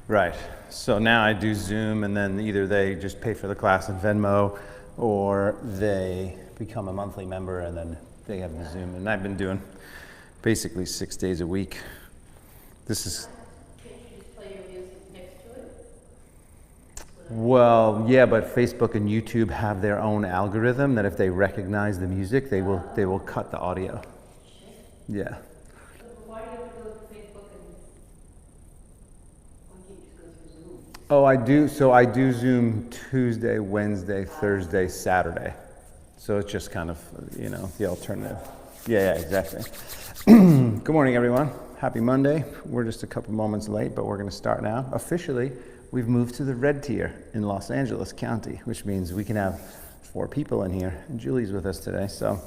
Right. So now I do Zoom, and then either they just pay for the class in Venmo, or they become a monthly member, and then they have the Zoom. And I've been doing basically 6 days a week. This is... Can't you just play your music next to it? Well, yeah, but Facebook and YouTube have their own algorithm that if they recognize the music, they will cut the audio. Yeah. Why do you have to go to Facebook and why can't you just go through Zoom? Oh, I do. So I do Zoom Tuesday, Wednesday, Thursday, Saturday. So it's just kind of, the alternative. Yeah, exactly. Good morning, everyone. Happy Monday. We're just a couple moments late, but we're going to start now. Officially, we've moved to the red tier in Los Angeles County, which means we can have 4 people in here. And Julie's with us today. So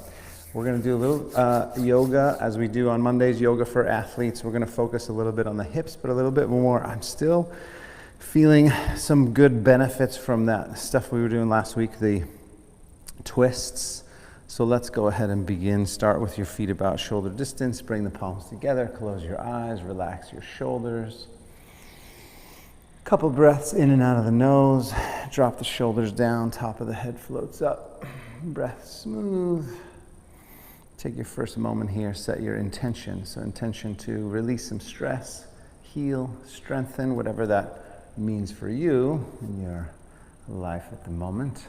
we're going to do a little yoga as we do on Mondays, yoga for athletes. We're going to focus a little bit on the hips, but a little bit more. I'm still feeling some good benefits from that stuff we were doing last week, the twists. So let's go ahead and begin. Start with your feet about shoulder distance. Bring the palms together. Close your eyes. Relax your shoulders. Couple breaths in and out of the nose. Drop the shoulders down. Top of the head floats up. Breath smooth. Take your first moment here. Set your intention. So intention to release some stress, heal, strengthen, whatever that means for you in your life at the moment.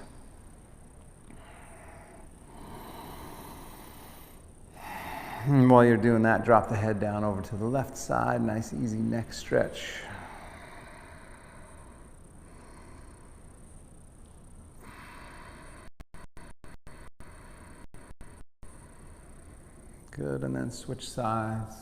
And while you're doing that, drop the head down over to the left side. Nice, easy neck stretch. Good, and then switch sides.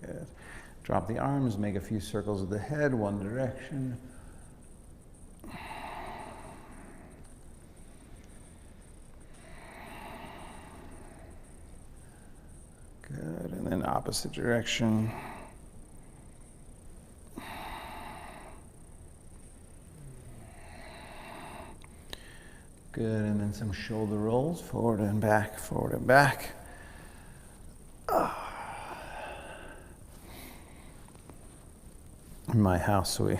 Good. Drop the arms, make a few circles with the head, one direction. Good, and then opposite direction. Good, and then some shoulder rolls, forward and back, forward and back. In my house, I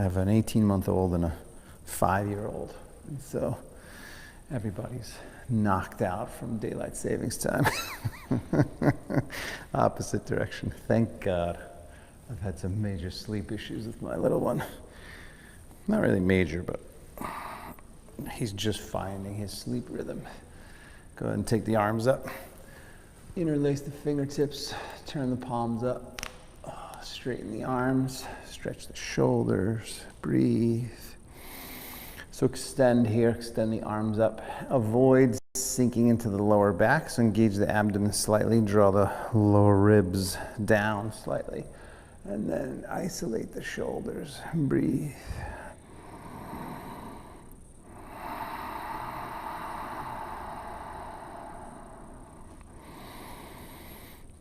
have an 18-month-old and a 5-year-old, and so everybody's knocked out from daylight savings time. Opposite direction. Thank God. I've had some major sleep issues with my little one. Not really major, but he's just finding his sleep rhythm. Go ahead and take the arms up. Interlace the fingertips. Turn the palms up. Straighten the arms. Stretch the shoulders. Breathe. So extend here, extend the arms up. Avoid sinking into the lower back, so engage the abdomen slightly, draw the lower ribs down slightly, and then isolate the shoulders. Breathe.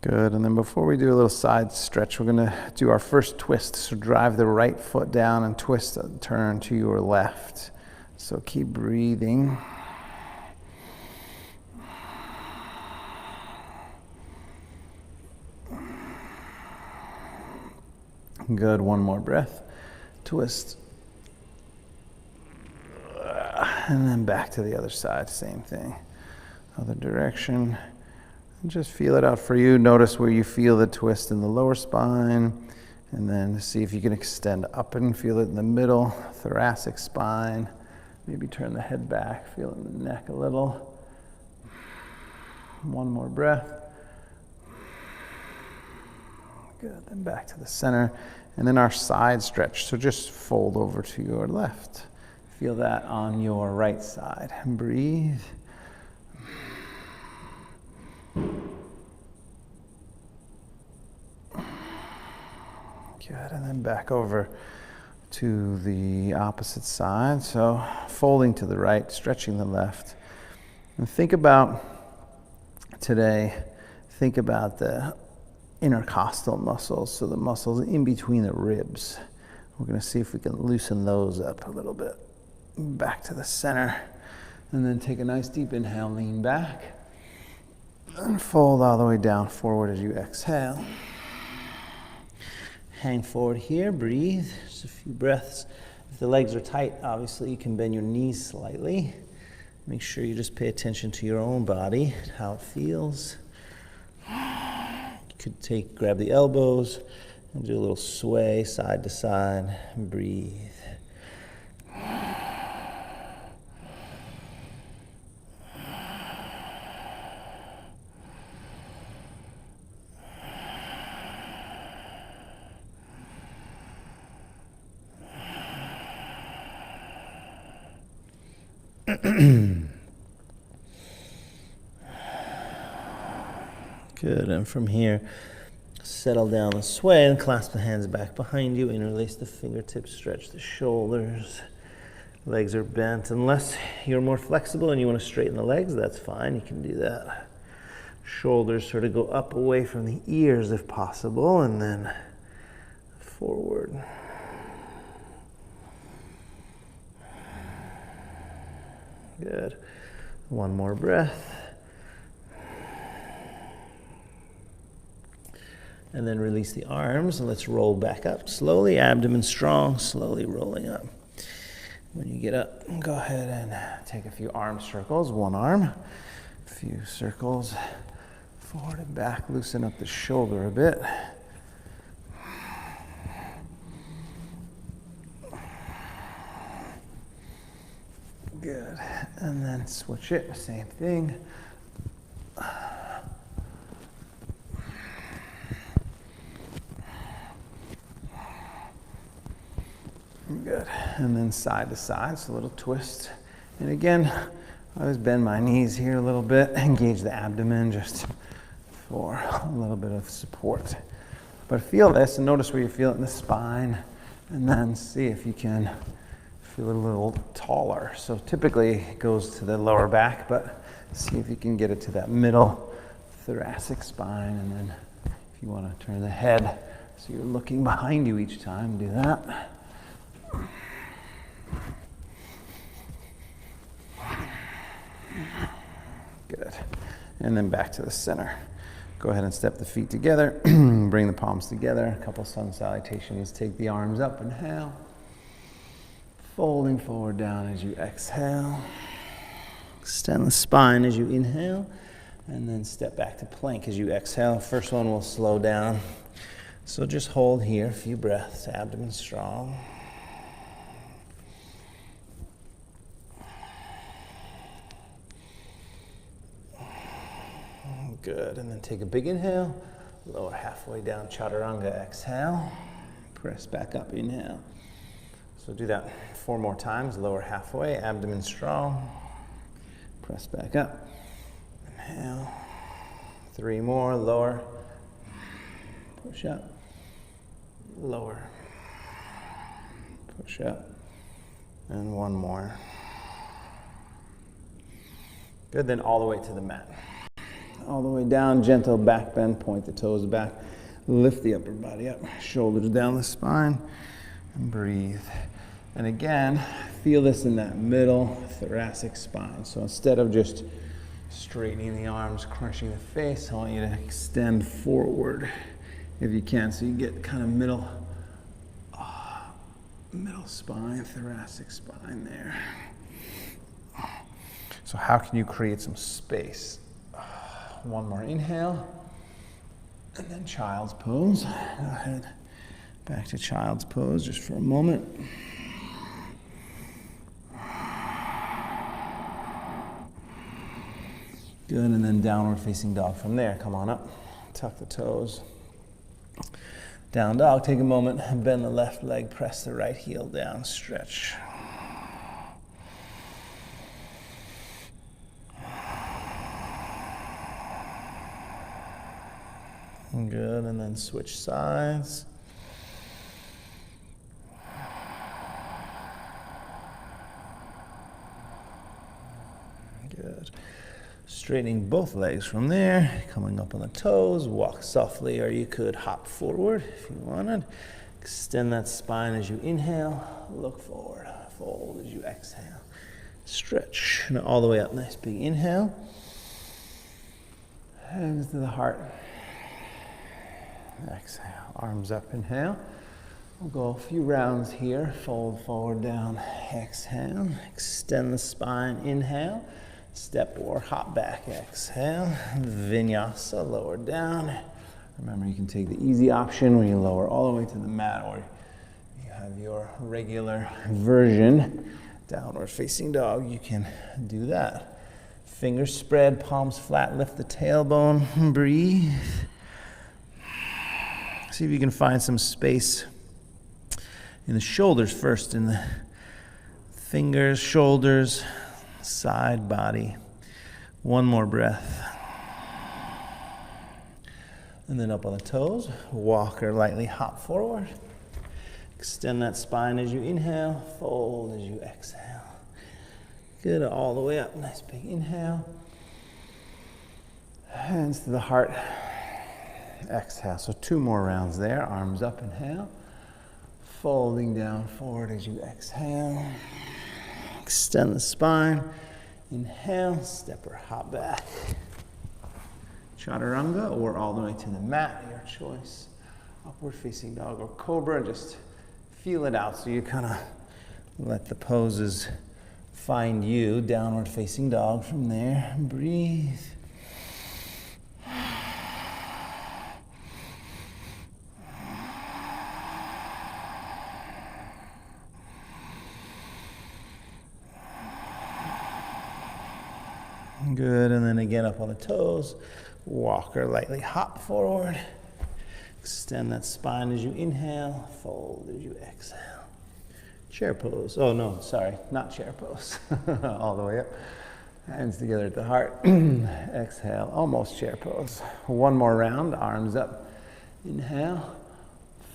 Good, and then before we do a little side stretch, we're going to do our first twist. So drive the right foot down and twist and turn to your left. So keep breathing. Good, one more breath. Twist. And then back to the other side, same thing. Other direction. And just feel it out for you. Notice where you feel the twist in the lower spine. And then see if you can extend up and feel it in the middle, thoracic spine. Maybe turn the head back, feel it in the neck a little. One more breath. Good, then back to the center. And then our side stretch. So just fold over to your left. Feel that on your right side. And breathe. Good, and then back over to the opposite side. So folding to the right, stretching the left. And think about today, think about the intercostal muscles, so the muscles in between the ribs. We're going to see if we can loosen those up a little bit. Back to the center. And then take a nice deep inhale, lean back. And fold all the way down forward as you exhale. Hang forward here, breathe. Just a few breaths. If the legs are tight, obviously you can bend your knees slightly. Make sure you just pay attention to your own body, how it feels. You could grab the elbows and do a little sway side to side and breathe. Good, and from here, settle down and sway and clasp the hands back behind you, interlace the fingertips, stretch the shoulders. Legs are bent. Unless you're more flexible and you want to straighten the legs, that's fine, you can do that. Shoulders sort of go up away from the ears if possible, and then forward. Good. One more breath. And then release the arms, and let's roll back up slowly, abdomen strong, slowly rolling up. When you get up, go ahead and take a few arm circles, one arm, a few circles forward and back, loosen up the shoulder a bit. Good, and then switch it, same thing. Good, and then side to side, so a little twist. And again, I always bend my knees here a little bit, engage the abdomen just for a little bit of support. But feel this, and notice where you feel it in the spine, and then see if you can feel it a little taller. So typically it goes to the lower back, but see if you can get it to that middle thoracic spine, and then if you want to turn the head so you're looking behind you each time, do that. Good. And then back to the center. Go ahead and step the feet together. Bring the palms together. A couple sun salutations. Take the arms up. Inhale. Folding forward down as you exhale. Extend the spine as you inhale. And then step back to plank as you exhale. First one will slow down. So just hold here. A few breaths. Abdomen strong. Good, and then take a big inhale, lower halfway down, chaturanga, exhale, press back up, inhale. So do that 4 more times, lower halfway, abdomen strong, press back up, inhale, 3 more, lower, push up, lower, push up, and 1 more. Good, then all the way to the mat. All the way down, gentle back bend, point the toes back, lift the upper body up, shoulders down the spine, and breathe. And again, feel this in that middle thoracic spine. So instead of just straightening the arms, crunching the face, I want you to extend forward if you can, so you get kind of middle spine, thoracic spine there. So how can you create some space? 1 more inhale, and then child's pose. Go ahead, back to child's pose just for a moment. Good, and then downward facing dog from there. Come on up, tuck the toes. Down dog, take a moment, bend the left leg, press the right heel down, stretch. Good, and then switch sides. Good. Straightening both legs from there, coming up on the toes, walk softly, or you could hop forward if you wanted. Extend that spine as you inhale. Look forward. Fold as you exhale. Stretch. Now all the way up. Nice big inhale. Hands to the heart. Exhale. Arms up. Inhale. We'll go a few rounds here. Fold forward, down. Exhale. Extend the spine. Inhale. Step or hop back. Exhale. Vinyasa. Lower down. Remember, you can take the easy option where you lower all the way to the mat, or you have your regular version, downward facing dog. You can do that. Fingers spread, palms flat, lift the tailbone, breathe. See if you can find some space in the shoulders first, in the fingers, shoulders, side, body. One more breath. And then up on the toes, walk or lightly hop forward. Extend that spine as you inhale, fold as you exhale. Good, all the way up, nice big inhale. Hands to the heart, exhale. So 2 more rounds there, arms up, inhale. Folding down forward as you exhale. Extend the spine, inhale, step or hop back. Chaturanga, or all the way to the mat, your choice. Upward facing dog or cobra, just feel it out so you kind of let the poses find you. Downward facing dog from there. Breathe. Good, and then again up on the toes. Walk or lightly hop forward. Extend that spine as you inhale. Fold as you exhale. Chair pose. Oh no, sorry, not chair pose. All the way up. Hands together at the heart. Exhale, almost chair pose. 1 more round, arms up. Inhale.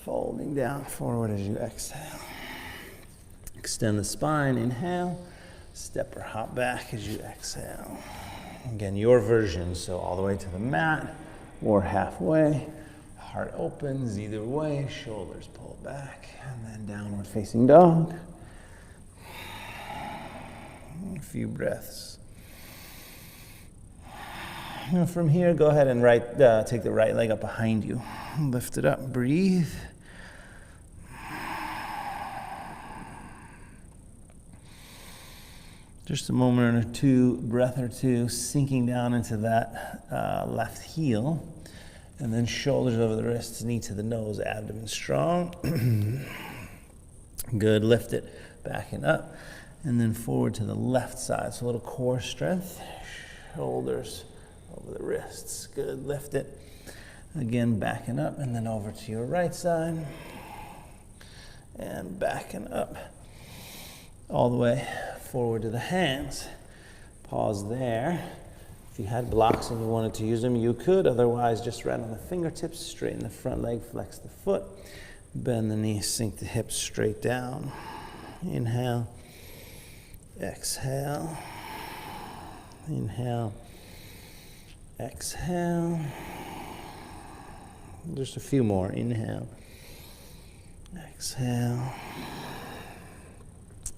Folding down forward as you exhale. Extend the spine, inhale. Step or hop back as you exhale. Again, your version, so all the way to the mat or halfway. Heart opens either way, shoulders pull back, and then downward facing dog. A few breaths. Now from here, go ahead and take the right leg up behind you. Lift it up, breathe. Just a moment or two, breath or two, sinking down into that left heel. And then shoulders over the wrists, knee to the nose, abdomen strong. Good, lift it, backing up. And then forward to the left side, so a little core strength. Shoulders over the wrists, good, lift it. Again, backing up, and then over to your right side. And backing up. All the way forward to the hands. Pause there. If you had blocks and you wanted to use them, you could. Otherwise, just right on the fingertips, straighten the front leg, flex the foot, bend the knee, sink the hips straight down. Inhale, exhale, inhale, exhale. Just a few more. Inhale, exhale,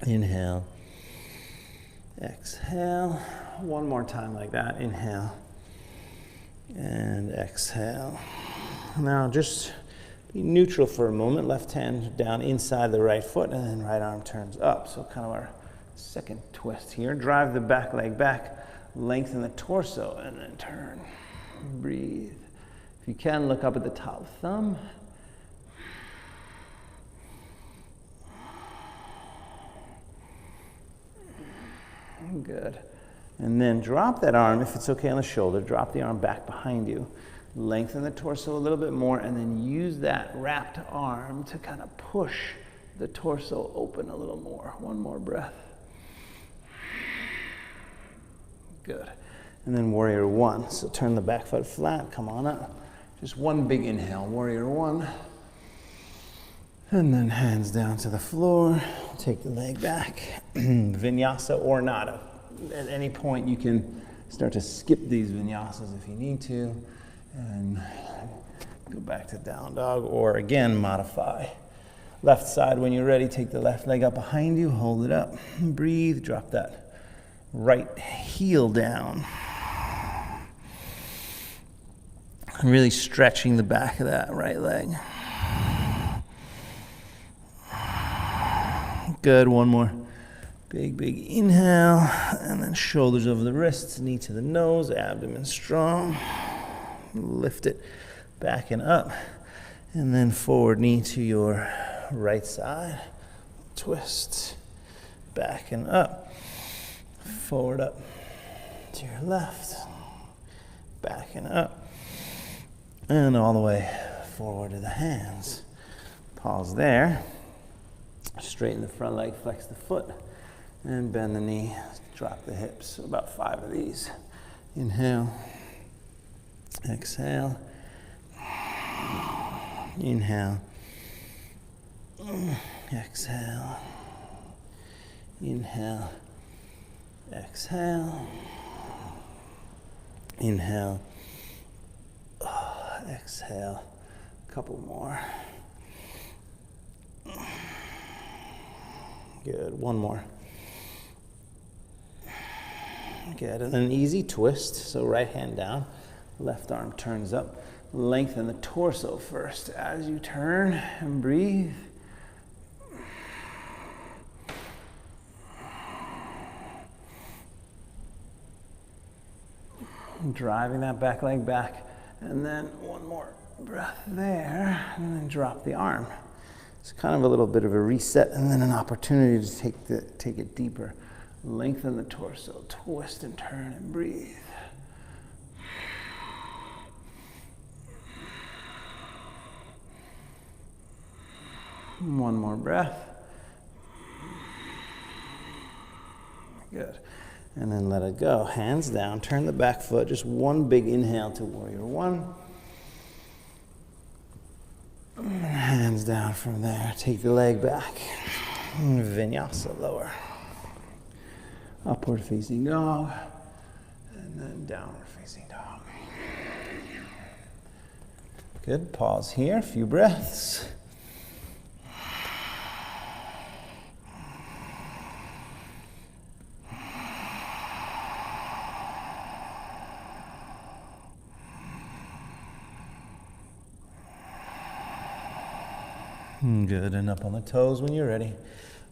inhale, exhale. 1 more time like that. Inhale and exhale. Now just be neutral for a moment. Left hand down inside the right foot, and then right arm turns up. So kind of our second twist here. Drive the back leg back, lengthen the torso, and then turn. Breathe. If you can, look up at the top thumb. Good. And then drop that arm, if it's okay on the shoulder, drop the arm back behind you. Lengthen the torso a little bit more, and then use that wrapped arm to kind of push the torso open a little more. 1 more breath. Good. And then warrior 1. So turn the back foot flat, come on up. Just 1 big inhale, warrior 1. And then hands down to the floor. Take the leg back. Vinyasa or nada. At any point you can start to skip these vinyasas if you need to. And go back to down dog, or again, modify Left side, when you're ready, take the left leg up behind you, hold it up, breathe, drop that right heel down. And really stretching the back of that right leg. Good, one more. Big, big inhale, and then shoulders over the wrists, knee to the nose, abdomen strong. Lift it back and up, and then forward knee to your right side. Twist, back and up, forward up to your left, back and up, and all the way forward to the hands. Pause there. Straighten the front leg, flex the foot, and bend the knee, drop the hips. About 5 of these. Inhale, exhale, inhale, exhale, inhale, exhale, inhale, exhale. A couple more. Good, one more. Good, and then easy twist. So right hand down, left arm turns up. Lengthen the torso first as you turn and breathe. Driving that back leg back, and then one more breath there, and then drop the arm. It's kind of a little bit of a reset, and then an opportunity to take it deeper. Lengthen the torso, twist and turn and breathe. One more breath. Good. And then let it go. Hands down, turn the back foot. Just one big inhale to warrior one. And hands down from there. Take the leg back. Vinyasa, lower. Upward facing dog. And then downward facing dog. Good. Pause here. A few breaths. Good, and up on the toes when you're ready.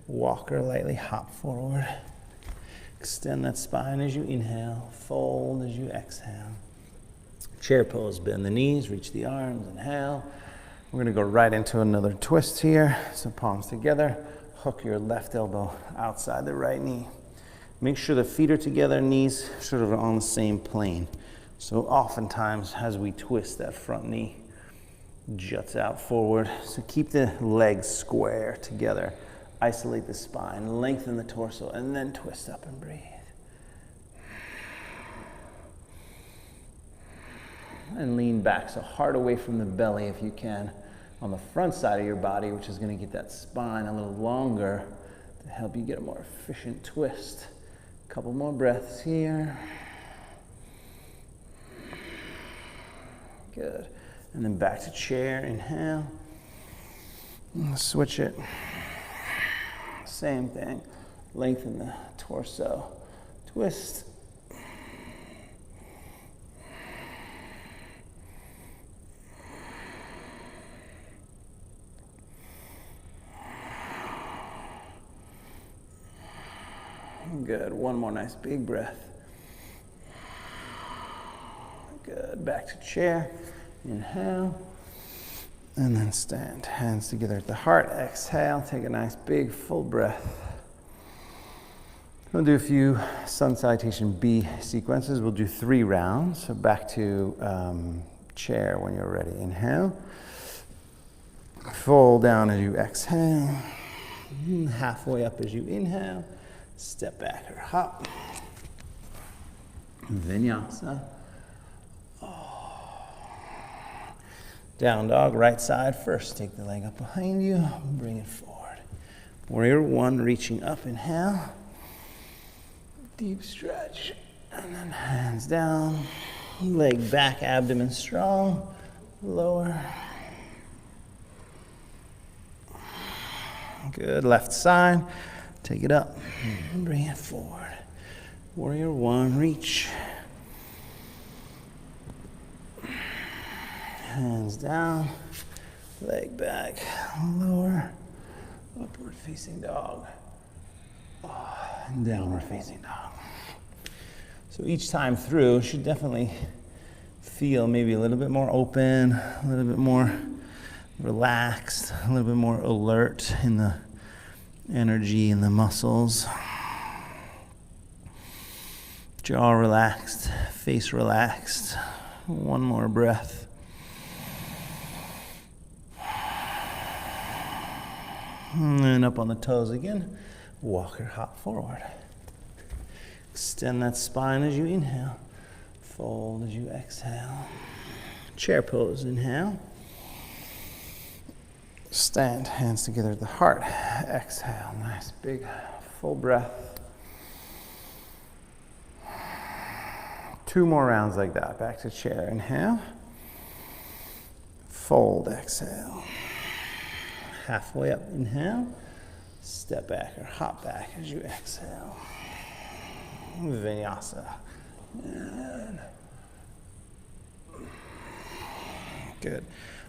Walk or lightly hop forward. Extend that spine as you inhale, fold as you exhale. Chair pose, bend the knees, reach the arms, inhale. We're gonna go right into another twist here. So palms together, hook your left elbow outside the right knee. Make sure the feet are together, knees sort of on the same plane. So oftentimes as we twist, that front knee juts out forward. So keep the legs square together. Isolate the spine, lengthen the torso, and then twist up and breathe. And lean back, so heart away from the belly if you can, on the front side of your body, which is going to get that spine a little longer to help you get a more efficient twist. A couple more breaths here. Good. And then back to chair, inhale. Switch it. Same thing. Lengthen the torso. Twist. Good. One more nice big breath. Good. Back to chair. Inhale, and then stand. Hands together at the heart. Exhale, take a nice big full breath. We'll do a few Sun Salutation B sequences. We'll do 3 rounds. So back to chair when you're ready. Inhale. Fold down as you exhale. Halfway up as you inhale. Step back or hop. Vinyasa. Down dog, right side first. Take the leg up behind you, bring it forward. Warrior one, reaching up, inhale. Deep stretch, and then hands down. Leg back, abdomen strong. Lower. Good. Left side. Take it up. Bring it forward. Warrior one. Reach. Hands down. Leg back. Lower. Upward facing dog. And downward facing dog. So each time through, should definitely feel maybe a little bit more open, a little bit more relaxed, a little bit more alert in the energy and the muscles. Jaw relaxed, face relaxed. One more breath. And then up on the toes again. Walk or hop forward. Extend that spine as you inhale. Fold as you exhale. Chair pose, inhale. Stand, hands together at the heart. Exhale, nice big full breath. 2 more rounds like that. Back to chair, inhale. Fold, exhale. Halfway up, inhale. Step back or hop back as you exhale. Vinyasa. And good.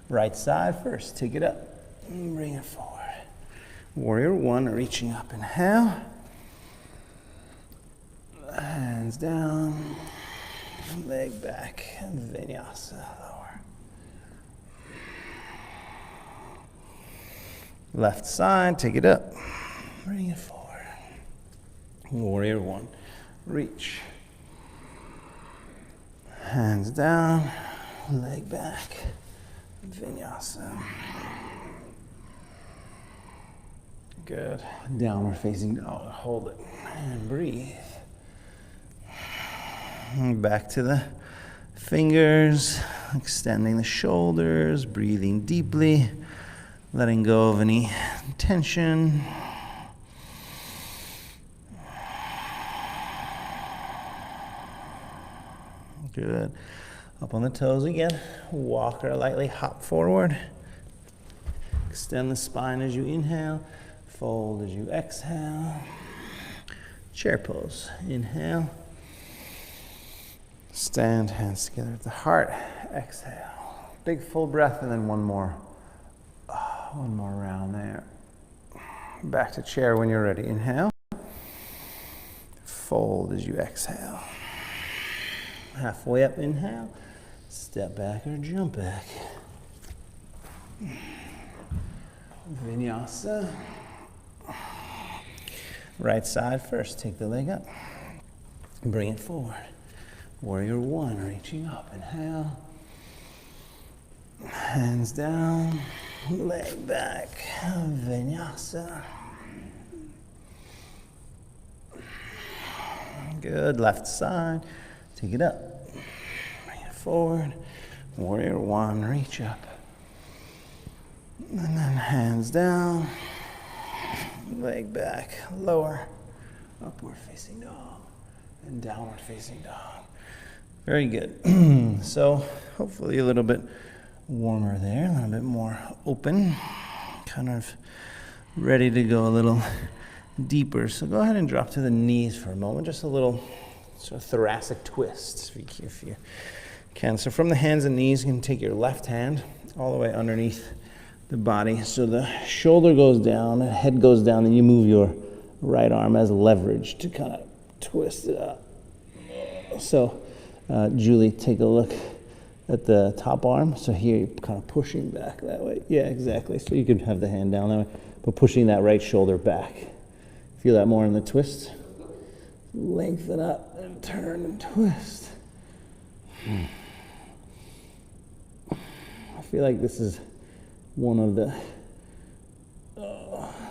Right side first. Take it up. And bring it forward. Warrior one, reaching up. Inhale. Hands down. Leg back. Vinyasa. Lower. Left side. Take it up. Bring it forward. Warrior one. Reach. Hands down, leg back, vinyasa. Good. Downward facing dog. Hold it and breathe. Back to the fingers, extending the shoulders, breathing deeply, letting go of any tension. Good. Up on the toes again. Walk or lightly hop forward. Extend the spine as you inhale. Fold as you exhale. Chair pose. Inhale. Stand, hands together at the heart. Exhale. Big full breath and then one more round there. Back to chair when you're ready. Inhale. Fold as you exhale. Halfway up, inhale, step back or jump back. Vinyasa. Right side first, take the leg up, bring it forward. Warrior one, reaching up, inhale. Hands down, leg back, vinyasa. Good, left side. Take it up, bring it forward, warrior one, reach up. And then hands down, leg back, lower, upward facing dog, and downward facing dog. Very good. So hopefully a little bit warmer there, a little bit more open, kind of ready to go a little deeper. So go ahead and drop to the knees for a moment, just a little thoracic twist, if you can. So from the hands and knees, you can take your left hand all the way underneath the body. So the shoulder goes down, the head goes down, then you move your right arm as leverage to kind of twist it up. So Julie, take a look at the top arm. So here you're kind of pushing back that way. Yeah, exactly. So you could have the hand down that way, but pushing that right shoulder back. Feel that more in the twist? Lengthen up and turn and twist. I feel like this is one of the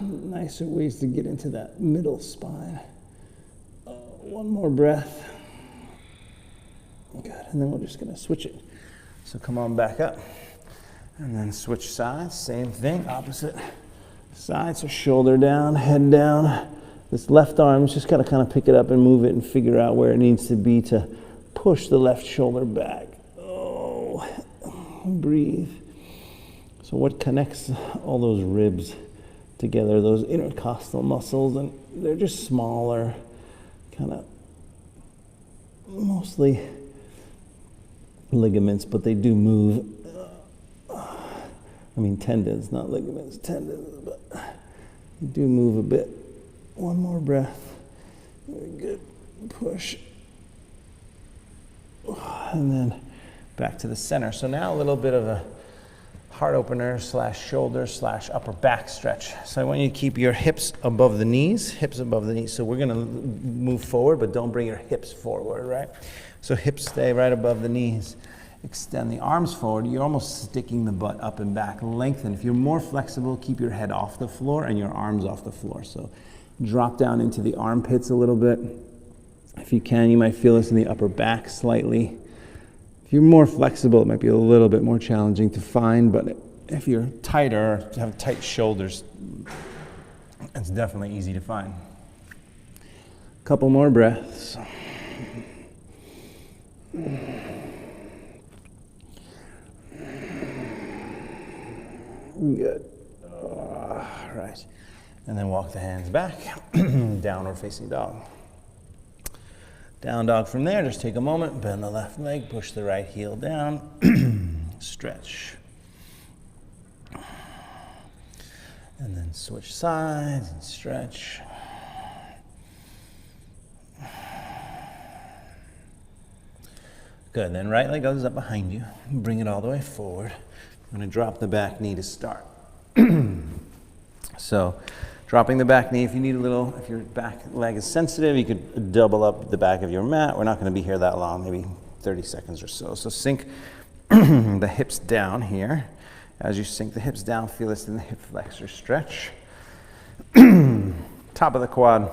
nicer ways to get into that middle spine. One more breath. Good, and then we're just gonna switch it. So come on back up, and then switch sides, same thing, opposite side. So shoulder down, head down. This left arm, just gotta kind of pick it up and move it and figure out where it needs to be to push the left shoulder back. Breathe. So what connects all those ribs together those intercostal muscles, and they're just smaller, kind of mostly ligaments, but they do move. I mean tendons, not ligaments, tendons, but they do move a bit. One more breath. Very good. Push. And then back to the center. So now a little bit of a heart opener / shoulder / upper back stretch. So I want you to keep your hips above the knees, So we're gonna move forward, but don't bring your hips forward, right? So hips stay right above the knees. Extend the arms forward. You're almost sticking the butt up and back. Lengthen. If you're more flexible, keep your head off the floor and your arms off the floor. So drop down into the armpits a little bit. If you can, you might feel this in the upper back slightly. If you're more flexible, it might be a little bit more challenging to find, but if you're tighter, have tight shoulders, it's definitely easy to find. Couple more breaths. Good. All right. And then walk the hands back. Downward facing dog. Down dog from there. Just take a moment. Bend the left leg. Push the right heel down. Stretch. And then switch sides and stretch. Good. Then right leg goes up behind you. Bring it all the way forward. I'm going to drop the back knee to start. So, dropping the back knee, if you need a little, if your back leg is sensitive, you could double up the back of your mat. We're not going to be here that long, maybe 30 seconds or so. So sink the hips down here. As you sink the hips down, feel this in the hip flexor stretch. Top of the quad,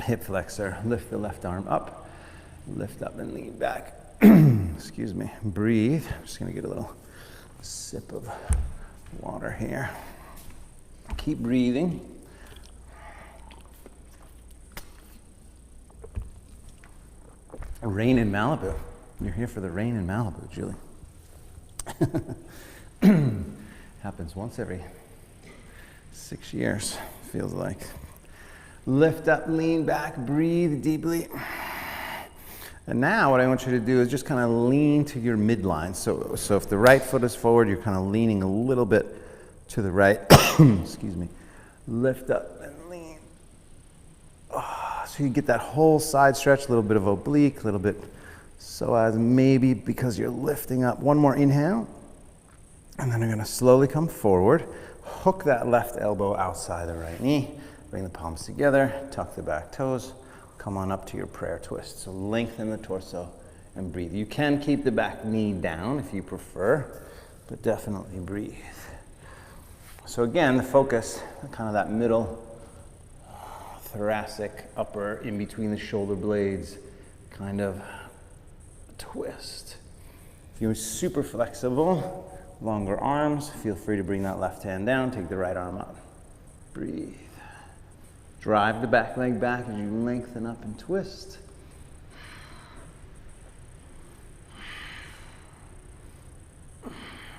hip flexor. Lift the left arm up. Lift up and lean back. Excuse me. Breathe. I'm just going to get a little sip of water here. Keep breathing. Rain in Malibu. You're here for the rain in Malibu, Julie. Happens once every 6 years, feels like. Lift up, lean back, breathe deeply. And now what I want you to do is just kind of lean to your midline. So if the right foot is forward, you're kind of leaning a little bit to the right. Excuse me. Lift up and lean. So you get that whole side stretch, a little bit of oblique, a little bit psoas, maybe because you're lifting up. One more inhale. And then I'm going to slowly come forward. Hook that left elbow outside the right knee. Bring the palms together. Tuck the back toes. Come on up to your prayer twist. So lengthen the torso and breathe. You can keep the back knee down if you prefer, but definitely breathe. So again, the focus, kind of that middle thoracic, upper, in between the shoulder blades, kind of twist. If you're super flexible, longer arms, feel free to bring that left hand down, take the right arm up. Breathe. Drive the back leg back as you lengthen up and twist.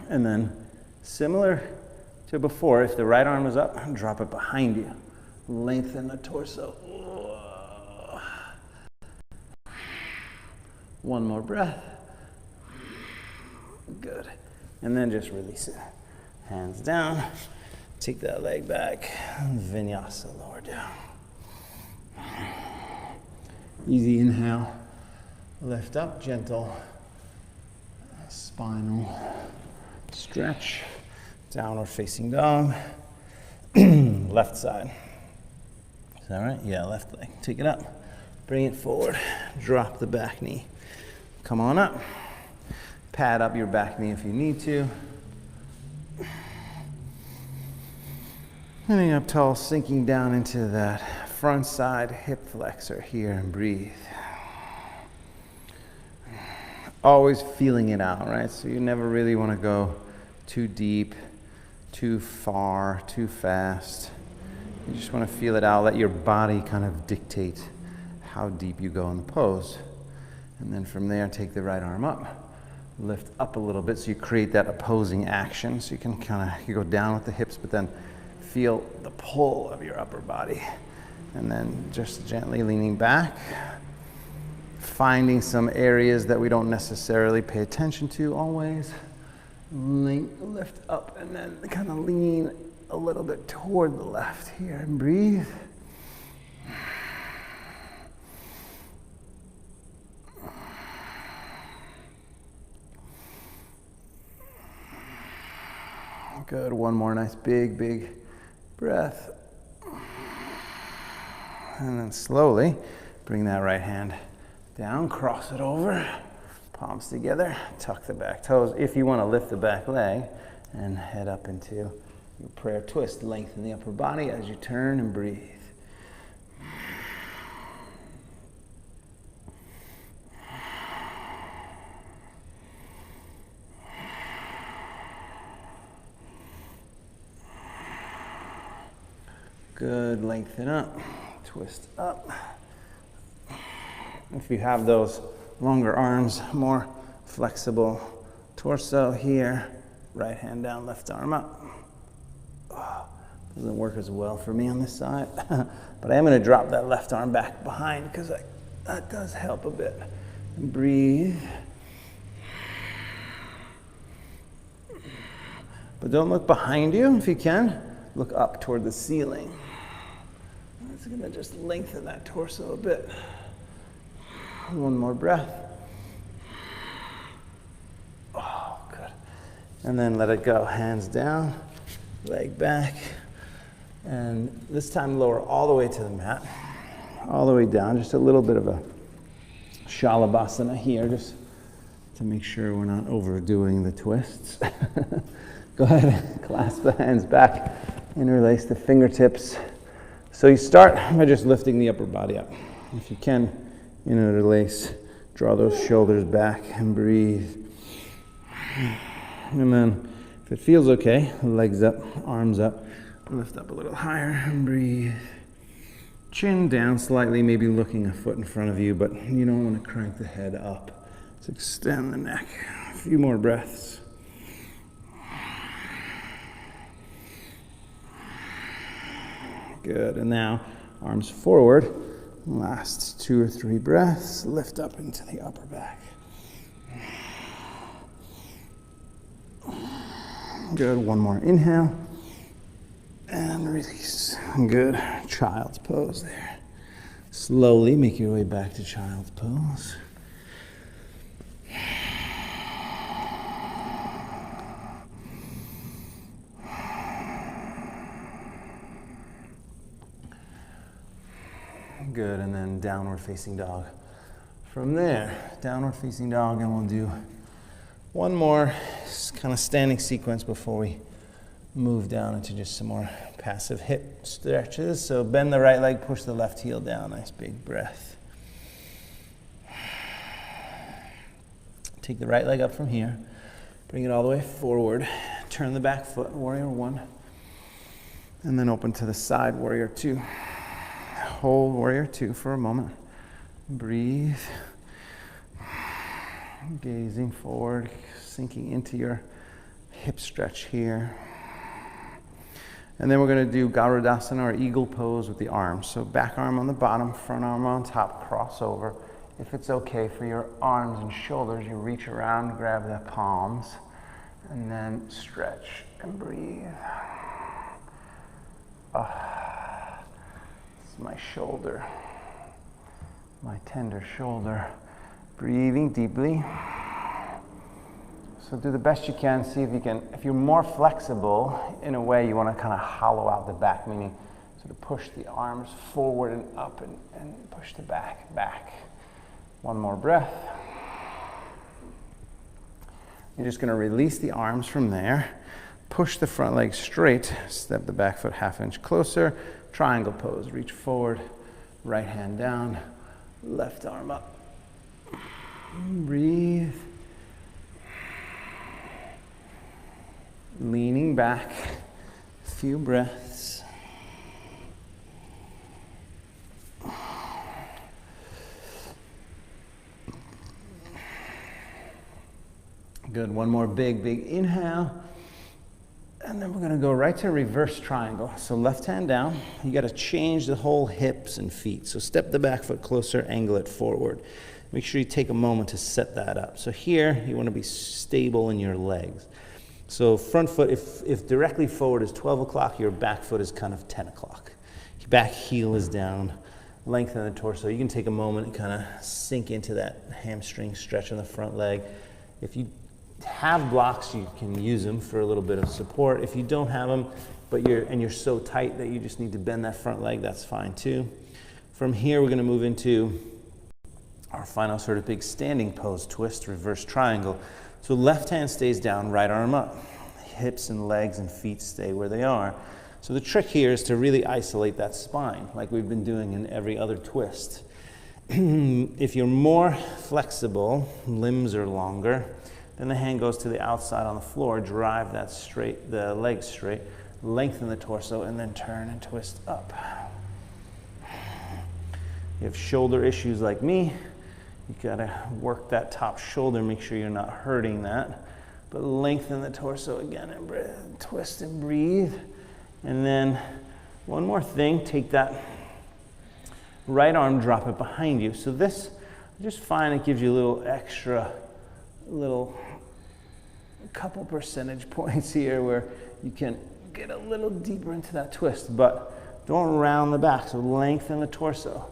And then, similar to before, if the right arm is up, drop it behind you. Lengthen the torso. One more breath. Good. And then just release it. Hands down. Take that leg back. Vinyasa, lower down. Easy inhale. Lift up, gentle. Spinal stretch. Downward facing dog. Left side. Is that right? Yeah, left leg. Take it up. Bring it forward. Drop the back knee. Come on up. Pad up your back knee if you need to. Sitting up tall, sinking down into that front side hip flexor here and breathe. Always feeling it out, right? So you never really want to go too deep, too far, too fast. You just want to feel it out. Let your body kind of dictate how deep you go in the pose. And then from there, take the right arm up. Lift up a little bit so you create that opposing action. So you can kind of, you go down with the hips, but then feel the pull of your upper body. And then just gently leaning back, finding some areas that we don't necessarily pay attention to always. Lift up and then kind of lean a little bit toward the left here and breathe. Good, one more nice big breath. And then slowly bring that right hand down, cross it over, palms together, tuck the back toes. If you want to lift the back leg and head up into your prayer twist, lengthen the upper body as you turn and breathe. Good, lengthen up, twist up. If you have those longer arms, more flexible torso here, right hand down, left arm up. Doesn't work as well for me on this side, but I am going to drop that left arm back behind because that does help a bit. And breathe. But don't look behind you if you can. Look up toward the ceiling. It's going to just lengthen that torso a bit. One more breath. Oh, good. And then let it go. Hands down, leg back. And this time lower all the way to the mat. All the way down. Just a little bit of a Shalabhasana here, just to make sure we're not overdoing the twists. Go ahead, clasp the hands back, interlace the fingertips. So you start by just lifting the upper body up. If you can, interlace, draw those shoulders back and breathe. And then, if it feels okay, legs up, arms up, lift up a little higher and breathe. Chin down slightly, maybe looking a foot in front of you, but you don't want to crank the head up. Let's extend the neck. A few more breaths. Good, and now arms forward. Last 2 or 3 breaths. Lift up into the upper back. Good, one more inhale. And release. Good, child's pose there. Slowly make your way back to child's pose. Good, and then downward facing dog. From there, downward facing dog, and we'll do one more kind of standing sequence before we move down into just some more passive hip stretches. So bend the right leg, push the left heel down. Nice big breath. Take the right leg up from here, bring it all the way forward, turn the back foot, warrior 1, and then open to the side, warrior 2. Hold warrior 2 for a moment. Breathe. Gazing forward, sinking into your hip stretch here. And then we're going to do Garudasana or eagle pose with the arms. So back arm on the bottom, front arm on top, crossover. If it's okay for your arms and shoulders, you reach around, grab the palms, and then stretch and breathe. My shoulder, my tender shoulder, breathing deeply. So do the best you can. See if you can, if you're more flexible, in a way you want to kind of hollow out the back, meaning sort of push the arms forward and up and push the back. One more breath. You're just going to release the arms from there, push the front leg straight, step the back foot ½ inch closer. Triangle pose, reach forward, right hand down, left arm up. Breathe. Leaning back, a few breaths. Good, one more big inhale. And then then we're gonna go right to reverse triangle. So left hand down, you gotta change the whole hips and feet. So step the back foot closer, angle it forward. Make sure you take a moment to set that up. So here, you wanna be stable in your legs. So front foot, if directly forward is 12 o'clock, your back foot is kind of 10 o'clock. Your back heel is down, lengthen the torso. You can take a moment and kind of sink into that hamstring stretch on the front leg. If you have blocks, you can use them for a little bit of support. If you don't have them, but you're so tight that you just need to bend that front leg, that's fine too. From here, we're gonna move into our final sort of big standing pose twist, reverse triangle. So left hand stays down, right arm up. Hips and legs and feet stay where they are. So the trick here is to really isolate that spine, like we've been doing in every other twist. If you're more flexible, limbs are longer, then the hand goes to the outside on the floor, drive that straight, the legs straight, lengthen the torso, and then turn and twist up. You have shoulder issues like me, you gotta work that top shoulder, make sure you're not hurting that. But lengthen the torso again and breathe, twist and breathe. And then one more thing, take that right arm, drop it behind you. So this, I just find it gives you a little extra, couple percentage points here where you can get a little deeper into that twist, but don't round the back, so lengthen the torso.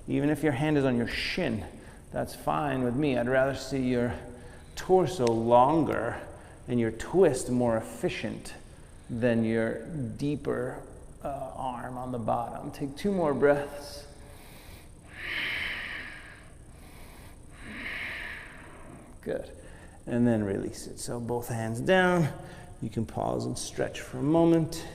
Even if your hand is on your shin, that's fine with me. I'd rather see your torso longer and your twist more efficient than your deeper arm on the bottom. Take 2 more breaths. Good. And then release it. So both hands down. You can pause and stretch for a moment.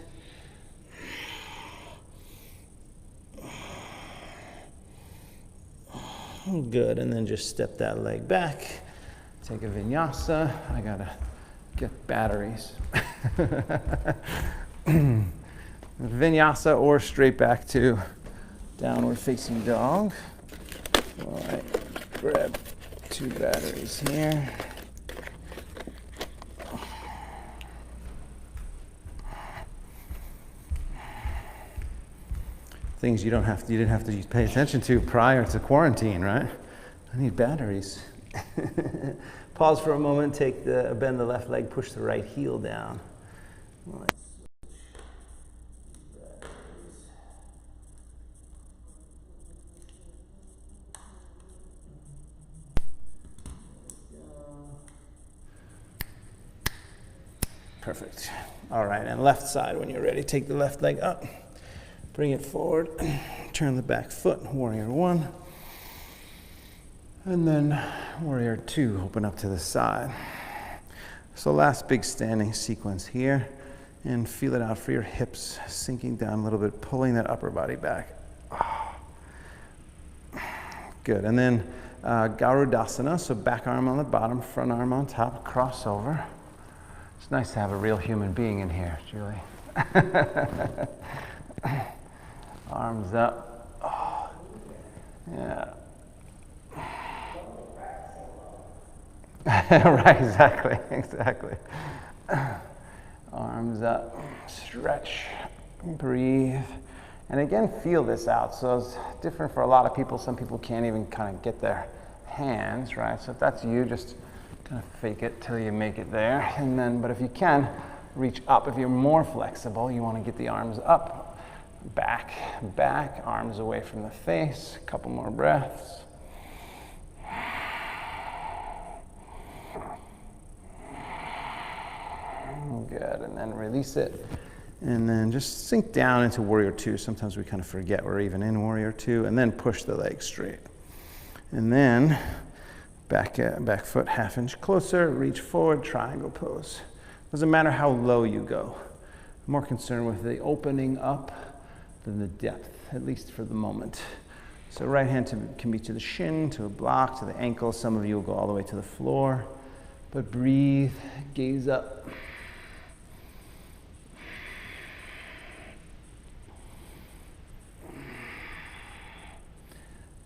Good, and then just step that leg back. Take a vinyasa. I gotta get batteries. Vinyasa or straight back to downward facing dog. All right, grab 2 batteries here. Things you didn't have to pay attention to prior to quarantine, right? I need batteries. Pause for a moment, bend the left leg, push the right heel down. Perfect. All right, and left side when you're ready, take the left leg up. Bring it forward, turn the back foot, warrior 1. And then warrior 2, open up to the side. So last big standing sequence here. And feel it out for your hips, sinking down a little bit, pulling that upper body back. Oh. Good, and then Garudasana, so back arm on the bottom, front arm on top, crossover. It's nice to have a real human being in here, Julie. Arms up. Oh, yeah. Right, exactly. Arms up, stretch, breathe. And again, feel this out. So it's different for a lot of people. Some people can't even kind of get their hands, right? So if that's you, just kind of fake it till you make it there. And then, but if you can, reach up. If you're more flexible, you want to get the arms up. Back, arms away from the face. A couple more breaths. Good, and then release it. And then just sink down into warrior 2. Sometimes we kind of forget we're even in warrior 2. And then push the leg straight. And then back foot half inch closer, reach forward, triangle pose. Doesn't matter how low you go. I'm more concerned with the opening up than the depth, at least for the moment. So right hand can be to the shin, to a block, to the ankle. Some of you will go all the way to the floor. But breathe, gaze up.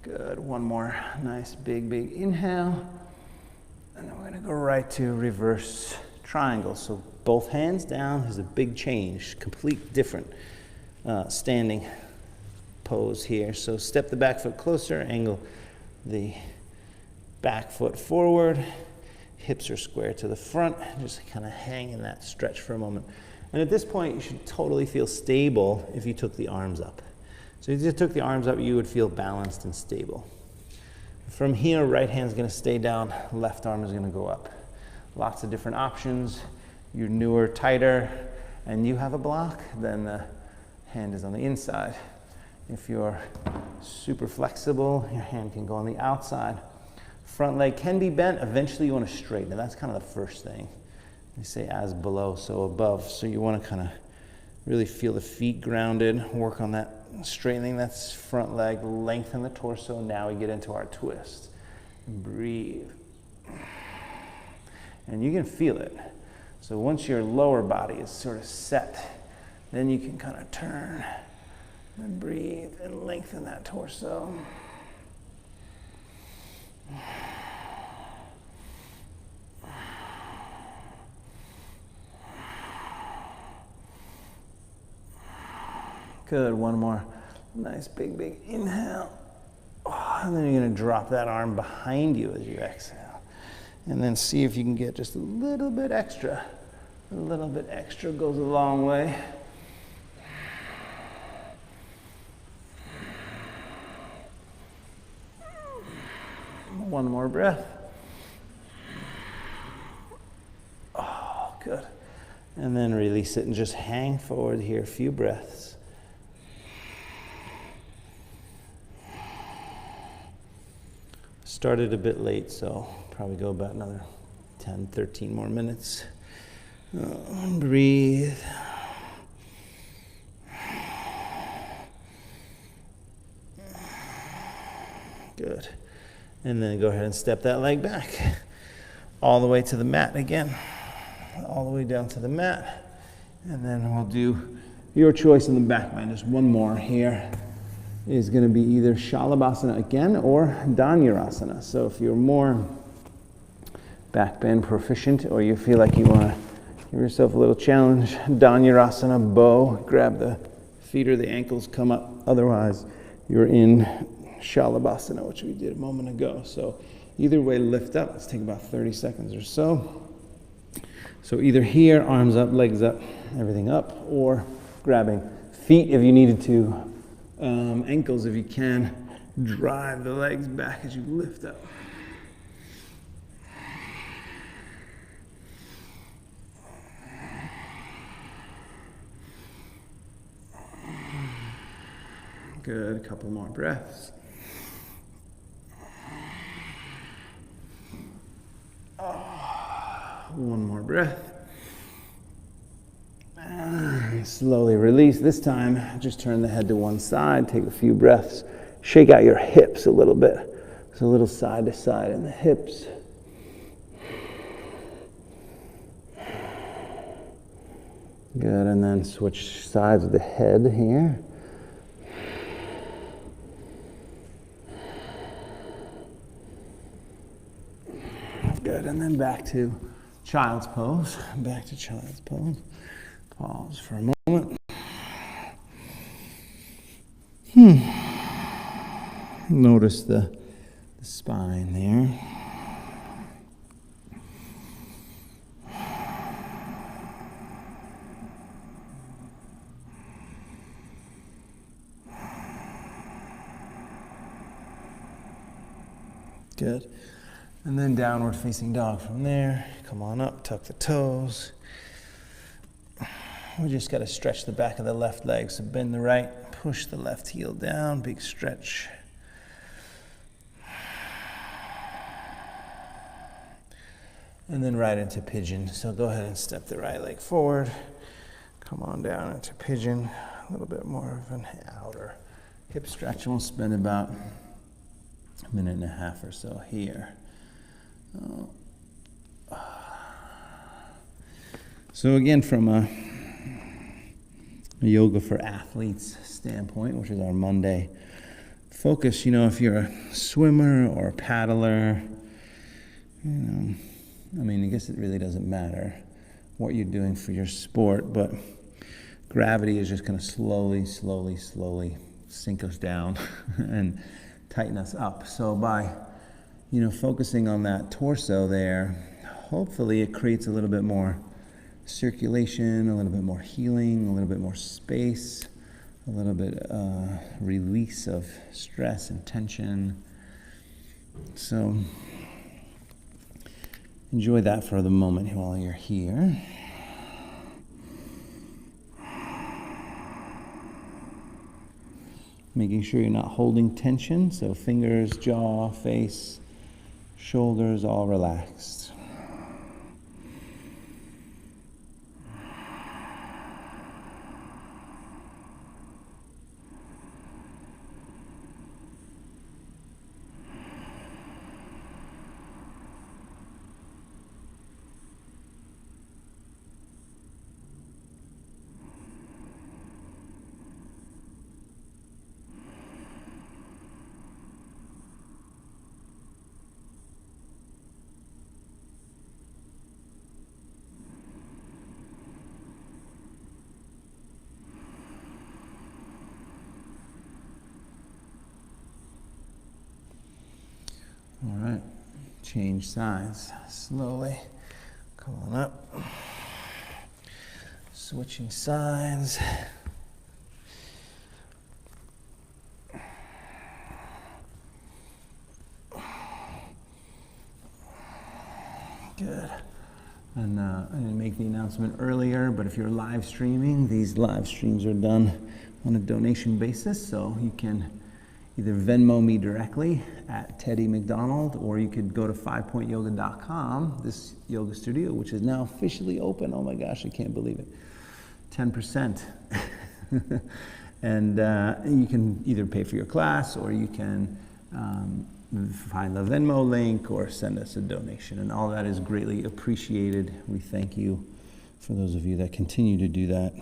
Good, one more nice big inhale. And then we're gonna go right to reverse triangle. So both hands down is a big change, complete different standing pose here. So step the back foot closer, angle the back foot forward, hips are square to the front, just kind of hang in that stretch for a moment. And at this point, you should totally feel stable if you took the arms up. So if you just took the arms up, you would feel balanced and stable. From here, right hand's gonna stay down, left arm is gonna go up. Lots of different options. You're newer, tighter, and you have a block, then the hand is on the inside. If you're super flexible, your hand can go on the outside. Front leg can be bent. Eventually you want to straighten it. That's kind of the first thing. They say as below, so above. So you want to kind of really feel the feet grounded, work on that straightening. That's front leg, lengthen the torso. Now we get into our twist. Breathe. And you can feel it. So once your lower body is sort of set, then you can kind of turn and breathe and lengthen that torso. Good, one more nice big inhale. And then you're gonna drop that arm behind you as you exhale. And then see if you can get just a little bit extra. A little bit extra goes a long way. One more breath. Oh, good. And then release it and just hang forward here a few breaths. Started a bit late, so probably go about another 10, 13 more minutes. Breathe. Good. And then go ahead and step that leg back. All the way to the mat again. All the way down to the mat. And then we'll do your choice in the back bend. Just one more here. Is going to be either Shalabhasana again or Dhanurasana. So if you're more back bend proficient or you feel like you want to give yourself a little challenge, Dhanurasana, bow, grab the feet or the ankles, come up. Otherwise, you're in Shalabhasana, which we did a moment ago. So either way, lift up. Let's take about 30 seconds or so. So either here, arms up, legs up, everything up, or grabbing feet if you needed to. Ankles, if you can, drive the legs back as you lift up. Good, a couple more breaths. One more breath. Slowly release. This time, just turn the head to one side. Take a few breaths. Shake out your hips a little bit. So a little side to side in the hips. Good, and then switch sides of the head here. Good, and then back to child's pose. Back to child's pose. Pause for a moment. Notice the spine there. Good. And then downward facing dog from there. Come on up, tuck the toes. We just got to stretch the back of the left leg. So bend the right, push the left heel down, big stretch. And then right into pigeon. So go ahead and step the right leg forward. Come on down into pigeon. A little bit more of an outer hip stretch. And we'll spend about a minute and a half or so here. So again, from a yoga for athletes standpoint, which is our Monday focus, if you're a swimmer or a paddler, I guess it really doesn't matter what you're doing for your sport, but gravity is just going to slowly sink us down and tighten us up. So by, focusing on that torso there, hopefully it creates a little bit more circulation, a little bit more healing, a little bit more space, a little bit release of stress and tension. So enjoy that for the moment while you're here. Making sure you're not holding tension, so fingers, jaw, face, shoulders all relaxed. All right, change sides slowly. Come on up. Switching sides. Good. And I didn't make the announcement earlier, but if you're live streaming, these live streams are done on a donation basis, so you can either Venmo me directly at Teddy McDonald, or you could go to 5pointyoga.com, this yoga studio, which is now officially open. Oh my gosh, I can't believe it. 10%. And you can either pay for your class, or you can find the Venmo link or send us a donation. And all that is greatly appreciated. We thank you for those of you that continue to do that.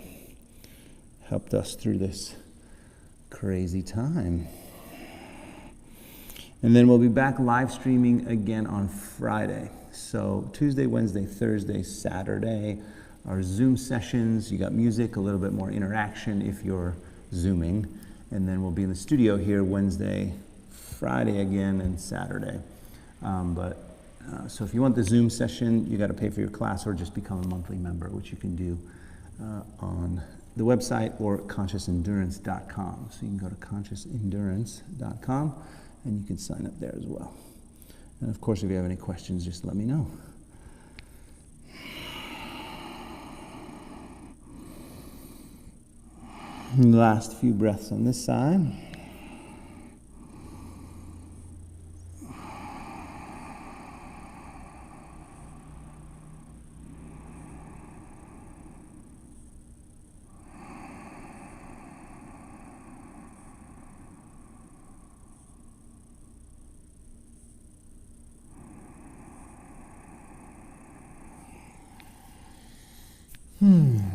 Helped us through this crazy time. And then we'll be back live streaming again on Friday. So Tuesday, Wednesday, Thursday, Saturday are Zoom sessions. You got music, a little bit more interaction if you're Zooming. And then we'll be in the studio here Wednesday, Friday again, and Saturday. So if you want the Zoom session, you got to pay for your class or just become a monthly member, which you can do on the website or consciousendurance.com. So you can go to consciousendurance.com. and you can sign up there as well. And of course, if you have any questions, just let me know. And the last few breaths on this side.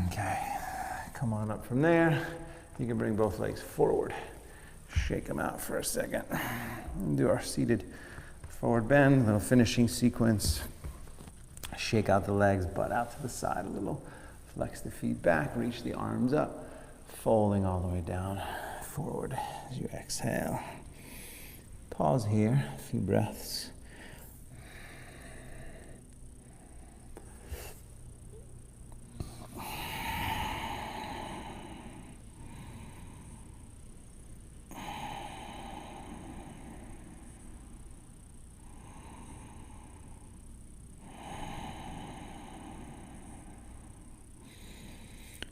Okay, come on up from there. You can bring both legs forward. Shake them out for a second. And do our seated forward bend, little finishing sequence. Shake out the legs, butt out to the side a little. Flex the feet back, reach the arms up, folding all the way down forward as you exhale. Pause here, a few breaths.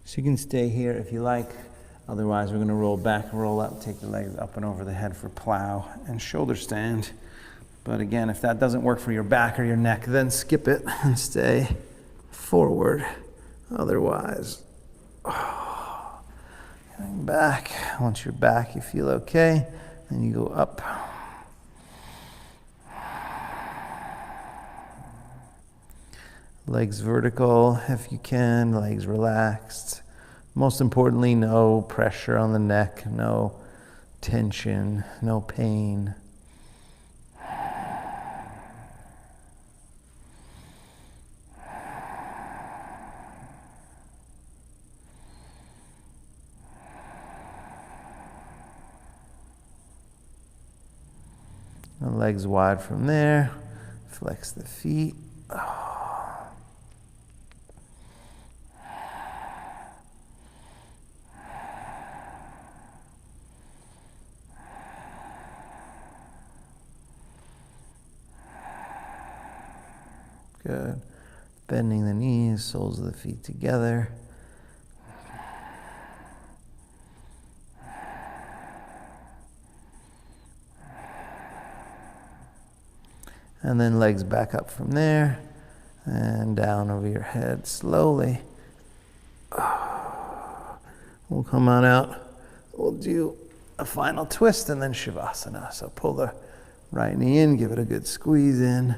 So you can stay here if you like. Otherwise, we're going to roll back, roll up, take the legs up and over the head for plow and shoulder stand. But again, if that doesn't work for your back or your neck, then skip it and stay forward. Otherwise, going back. Once you're back, you feel okay. Then you go up. Legs vertical if you can, legs relaxed. Most importantly, no pressure on the neck, no tension, no pain. The legs wide from there. Flex the feet. Good. Bending the knees, soles of the feet together. And then legs back up from there and down over your head slowly. We'll come on out. We'll do a final twist and then Shavasana. So pull the right knee in, give it a good squeeze in.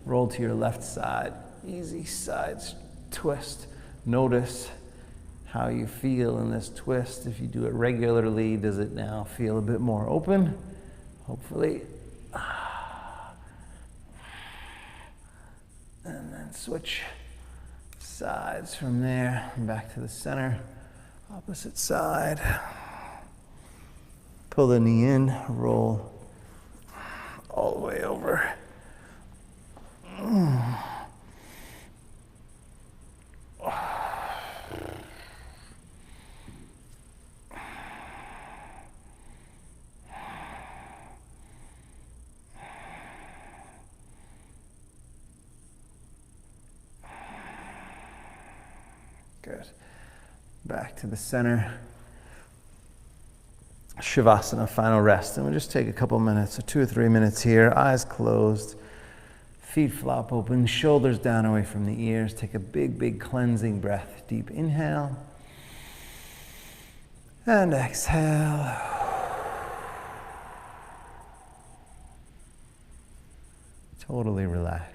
Roll to your left side. Easy side twist. Notice how you feel in this twist. If you do it regularly, does it now feel a bit more open? Hopefully. And then switch sides from there. Back to the center. Opposite side. Pull the knee in. Roll all the way over. Good. Back to the center. Shavasana, final rest. And we'll just take a couple minutes, so 2 or 3 minutes here, eyes closed. Feet flop open, shoulders down away from the ears. Take a big, big cleansing breath. Deep inhale. And exhale. Totally relax.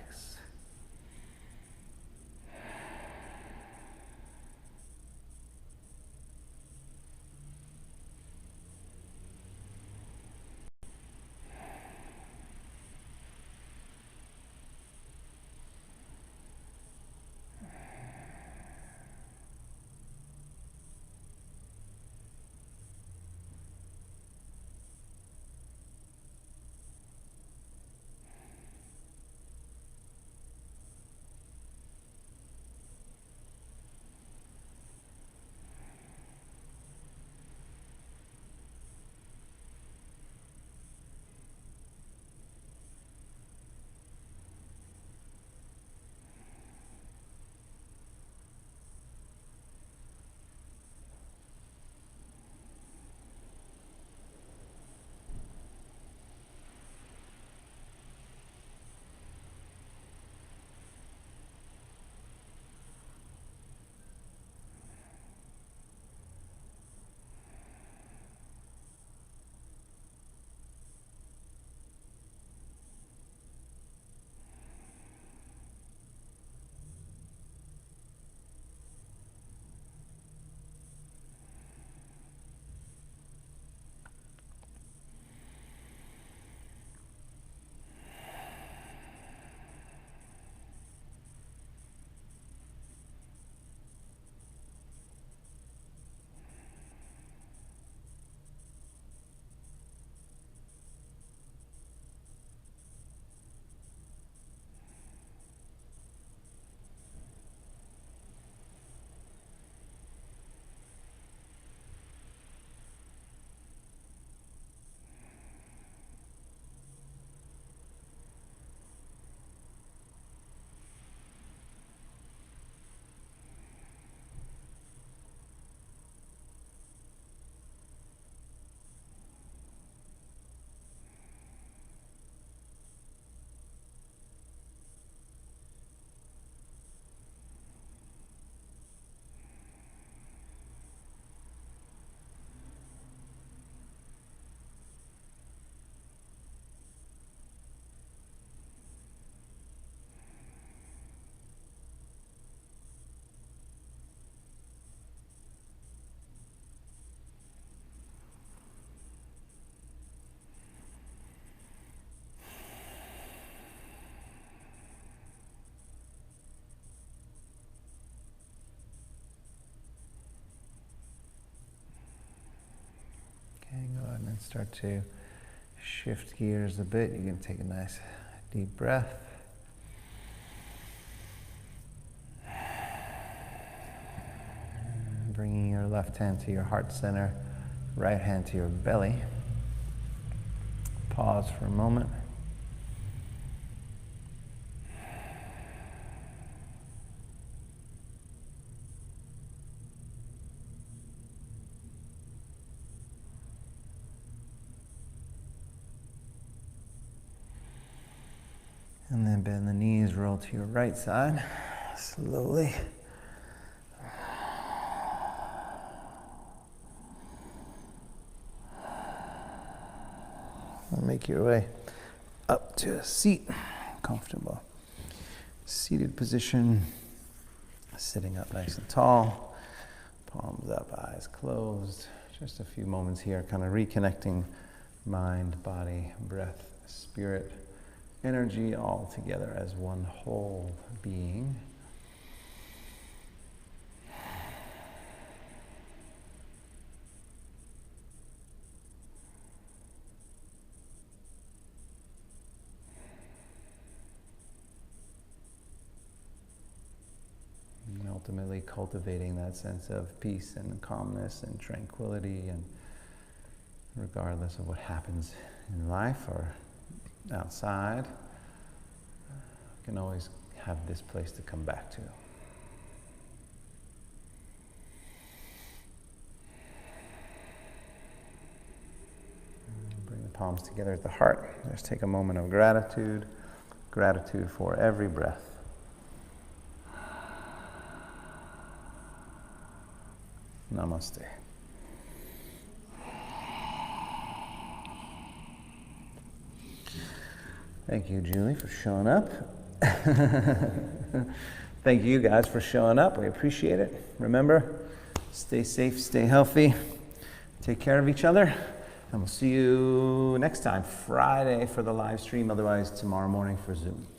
start to shift gears a bit, you can take a nice deep breath. Bringing your left hand to your heart center, right hand to your belly. Pause for a moment. And then bend the knees, roll to your right side, slowly. And make your way up to a seat, comfortable. Seated position, sitting up nice and tall, palms up, eyes closed. Just a few moments here, kind of reconnecting mind, body, breath, spirit, energy all together as one whole being. And ultimately cultivating that sense of peace and calmness and tranquility, and regardless of what happens in life or outside, you can always have this place to come back to. Bring the palms together at the heart. Let's take a moment of gratitude. Gratitude for every breath. Namaste. Thank you, Julie, for showing up. Thank you guys for showing up. We appreciate it. Remember, stay safe, stay healthy, take care of each other, and we'll see you next time, Friday for the live stream, otherwise tomorrow morning for Zoom.